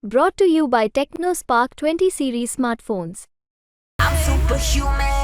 Brought to you by TechnoSpark 20 series smartphones. I'm superhuman.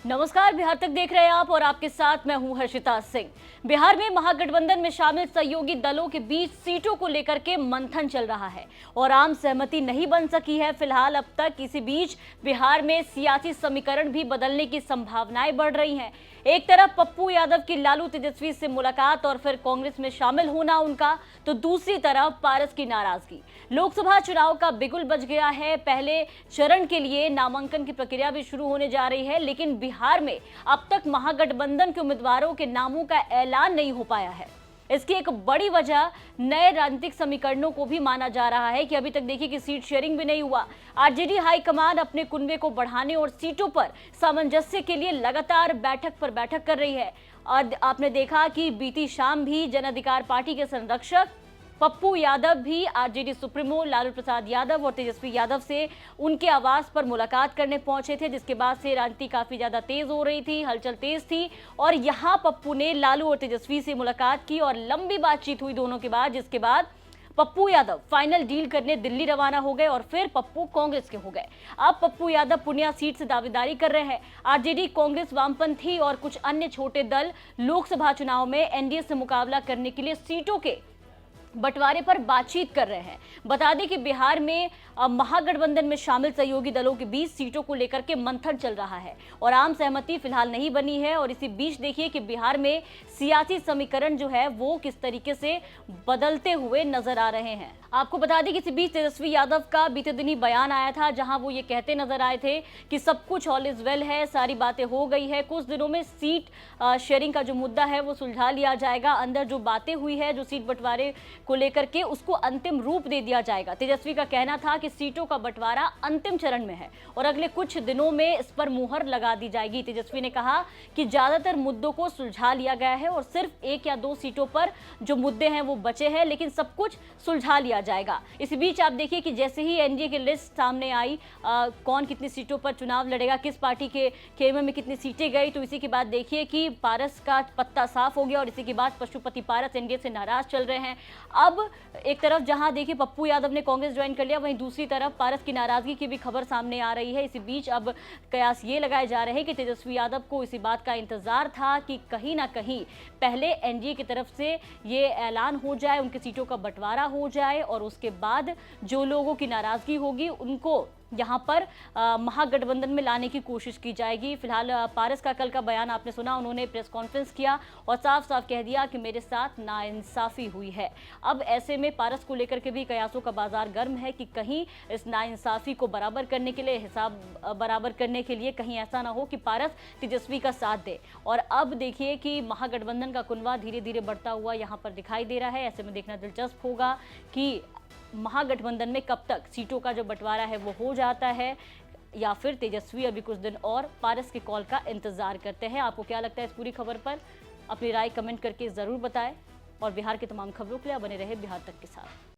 नमस्कार, बिहार तक देख रहे हैं आप और आपके साथ मैं हूं हर्षिता सिंह। बिहार में महागठबंधन में शामिल सहयोगी दलों के बीच सीटों को लेकर के मंथन चल रहा है और आम सहमति नहीं बन सकी है फिलहाल अब तक। इसी बीच बिहार में सियासी समीकरण भी बदलने की संभावनाएं बढ़ रही हैं। एक तरफ पप्पू यादव की लालू तेजस्वी से मुलाकात और फिर कांग्रेस में शामिल होना उनका, तो दूसरी तरफ पारस की नाराजगी। लोकसभा चुनाव का बिगुल बज गया है। पहले चरण के लिए नामांकन की प्रक्रिया भी शुरू होने जा रही है, लेकिन बिहार में अब तक महागठबंधन के उम्मीदवारों के नामों का ऐलान नहीं हो पाया है। इसकी एक बड़ी वजह नए राजनीतिक समीकरणों को भी माना जा रहा है कि अभी तक देखिए कि सीट शेयरिंग भी नहीं हुआ। आरजेडी हाईकमान अपने कुनबे को बढ़ाने और सीटों पर सामंजस्य के लिए लगातार बैठक पर बैठक कर रही है। और आपने देखा कि बीती शाम भी जन अधिकार पार्टी के संरक्षक पप्पू यादव भी आरजेडी सुप्रीमो लालू प्रसाद यादव और तेजस्वी यादव से उनके आवास पर मुलाकात करने पहुंचे थे, जिसके बाद से राजनीति काफी ज्यादा तेज हो रही थी, हलचल तेज थी। और यहां पप्पू ने लालू और तेजस्वी से मुलाकात की और लंबी बातचीत हुई दोनों के बाद, जिसके बाद पप्पू यादव फाइनल डील करने दिल्ली रवाना हो गए और फिर पप्पू कांग्रेस के हो गए। अब पप्पू यादव पूर्णिया सीट से दावेदारी कर रहे हैं। आरजेडी, कांग्रेस, वामपंथी और कुछ अन्य छोटे दल लोकसभा चुनाव में एनडीए से मुकाबला करने के लिए सीटों के बंटवारे पर बातचीत कर रहे हैं। बता दें कि बिहार में महागठबंधन में शामिल सहयोगी दलों के बीच सीटों को लेकर के मंथन चल रहा है और आम सहमति फिलहाल नहीं बनी है। और इसी बीच देखिए कि बिहार में सियासी समीकरण जो है वो किस तरीके से बदलते हुए नजर आ रहे हैं। आपको बता दें कि इसी बीच तेजस्वी यादव का बीते दिन ही बयान आया था, जहां वो ये कहते नजर आए थे कि सब कुछ ऑल इज वेल है, सारी बातें हो गई है, कुछ दिनों में सीट शेयरिंग का जो मुद्दा है वो सुलझा लिया जाएगा। अंदर जो बातें हुई है, जो सीट बंटवारे को लेकर के, उसको अंतिम रूप दे दिया जाएगा। तेजस्वी का कहना था कि सीटों का बंटवारा अंतिम चरण में है और अगले कुछ दिनों में इस पर मुहर लगा दी जाएगी। तेजस्वी ने कहा कि ज्यादातर मुद्दों को सुलझा लिया गया है और सिर्फ 1 या 2 सीटों पर जो मुद्दे हैं वो बचे हैं, लेकिन सब कुछ सुलझा लिया जाएगा। इसी बीच आप देखिए कि जैसे ही एनडीए की लिस्ट सामने आई, कौन कितनी सीटों पर चुनाव लड़ेगा, किस पार्टी के खेमे में कितनी सीटें गई, तो इसी के बाद देखिए कि पारस का पत्ता साफ हो गया और इसी के बाद पशुपति पारस एनडीए से नाराज चल रहे हैं। अब एक तरफ जहां देखिए पप्पू यादव ने कांग्रेस ज्वाइन कर लिया, वहीं दूसरी तरफ पारस की नाराजगी की भी खबर सामने आ रही है। इसी बीच अब कयास ये लगाए जा रहे हैं कि तेजस्वी यादव को इसी बात का इंतजार था कि कहीं ना कहीं पहले एनडीए की तरफ से ये ऐलान हो जाए, उनकी सीटों का बंटवारा हो जाए और उसके बाद जो लोगों की नाराजगी होगी उनको यहाँ पर महागठबंधन में लाने की कोशिश की जाएगी। फिलहाल पारस का कल का बयान आपने सुना, उन्होंने प्रेस कॉन्फ्रेंस किया और साफ साफ कह दिया कि मेरे साथ नाइंसाफी हुई है। अब ऐसे में पारस को लेकर के भी कयासों का बाजार गर्म है कि कहीं इस नाइंसाफी को बराबर करने के लिए, हिसाब बराबर करने के लिए कहीं ऐसा ना हो कि पारस तेजस्वी का साथ दे। और अब देखिए कि महागठबंधन का कुनवा धीरे धीरे बढ़ता हुआ यहाँ पर दिखाई दे रहा है। ऐसे में देखना दिलचस्प होगा कि महागठबंधन में कब तक सीटों का जो बंटवारा है वो हो जाता है, या फिर तेजस्वी अभी कुछ दिन और पारस के कॉल का इंतजार करते हैं। आपको क्या लगता है इस पूरी खबर पर? अपनी राय कमेंट करके जरूर बताएं और बिहार की तमाम खबरों के लिए बने रहे बिहार तक के साथ।